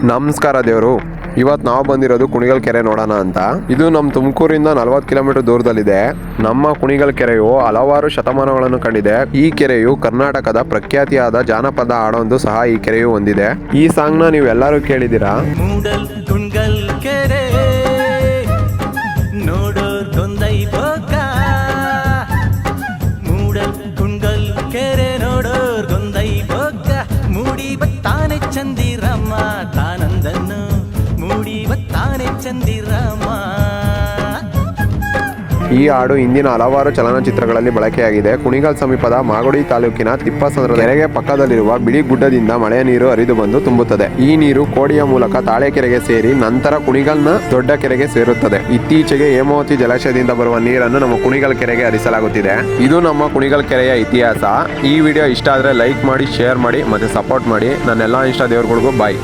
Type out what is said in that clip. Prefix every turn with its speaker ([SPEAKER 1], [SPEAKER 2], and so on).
[SPEAKER 1] ನಮಸ್ಕಾರ ದೇವರು. ಇವತ್ತು ನಾವು ಬಂದಿರೋದು ಕುಣಿಗಲ್ ಕೆರೆ ನೋಡೋಣ ಅಂತ. ಇದು ನಮ್ಮ ತುಮಕೂರಿಂದ 40 ಕಿಲೋಮೀಟರ್ ದೂರದಲ್ಲಿದೆ. ನಮ್ಮ ಕುಣಿಗಲ್ ಕೆರೆಯು ಹಲವಾರು ಶತಮಾನಗಳನ್ನು ಕಂಡಿದೆ. ಈ ಕೆರೆಯು ಕರ್ನಾಟಕದ ಪ್ರಖ್ಯಾತಿಯಾದ ಜಾನಪದ ಹಾಡೊಂದು ಸಹ ಈ ಕೆರೆಯು ಹೊಂದಿದೆ. ಈ ಸಾಂಗ್ನ ನೀವು ಎಲ್ಲರೂ ಕೇಳಿದ್ದೀರಾ.
[SPEAKER 2] ಮೂಡಲ್ ಕುಣಿಗಲ್ ಕೆರೆ ನೋಡೋರ್ಗೊಂದೈ ಭೋಗ, ಮೂಡಲ್ ಕುಣಿಗಲ್ ಕೆರೆ ನೋಡೋರ್ಗೊಂದೈ ಭೋಗ. ಮೂಡಿ ಬತ್ತಾನೆ ಚಂದಿರಮ್ಮ ತಾನಂದನ್ನು, ಮೂಡಿ ಬತ್ತಾನೆ ಚಂದಿರಮ್ಮ.
[SPEAKER 1] ಈ ಹಾಡು ಇಂದಿನ ಹಲವಾರು ಚಲನಚಿತ್ರಗಳಲ್ಲಿ ಬಳಕೆಯಾಗಿದೆ. ಕುಣಿಗಲ್ ಸಮೀಪದ ಮಾಗಡಿ ತಾಲೂಕಿನ ತಿಪ್ಪಸಂದ್ರ ಕೆರೆಗೆ ಪಕ್ಕದಲ್ಲಿರುವ ಬಿಳಿ ಗುಡ್ಡದಿಂದ ಮಳೆಯ ನೀರು ಹರಿದು ಬಂದು ತುಂಬುತ್ತದೆ. ಈ ನೀರು ಕೋಡಿಯ ಮೂಲಕ ತಾಳೆಕೆರೆಗೆ ಸೇರಿ ನಂತರ ಕುಣಿಗಲ್ನ ದೊಡ್ಡ ಕೆರೆಗೆ ಸೇರುತ್ತದೆ. ಇತ್ತೀಚೆಗೆ ಹೇಮಾವತಿ ಜಲಾಶಯದಿಂದ ಬರುವ ನೀರನ್ನು ನಮ್ಮ ಕುಣಿಗಲ್ ಕೆರೆಗೆ ಹರಿಸಲಾಗುತ್ತಿದೆ. ಇದು ನಮ್ಮ ಕುಣಿಗಲ್ ಕೆರೆಯ ಇತಿಹಾಸ. ಈ ವಿಡಿಯೋ ಇಷ್ಟ ಆದರೆ ಲೈಕ್ ಮಾಡಿ, ಶೇರ್ ಮಾಡಿ ಮತ್ತೆ ಸಪೋರ್ಟ್ ಮಾಡಿ. ನನ್ನೆಲ್ಲ ಇಷ್ಟ ದೇವರುಗಳಿಗೂ ಬಾಯ್.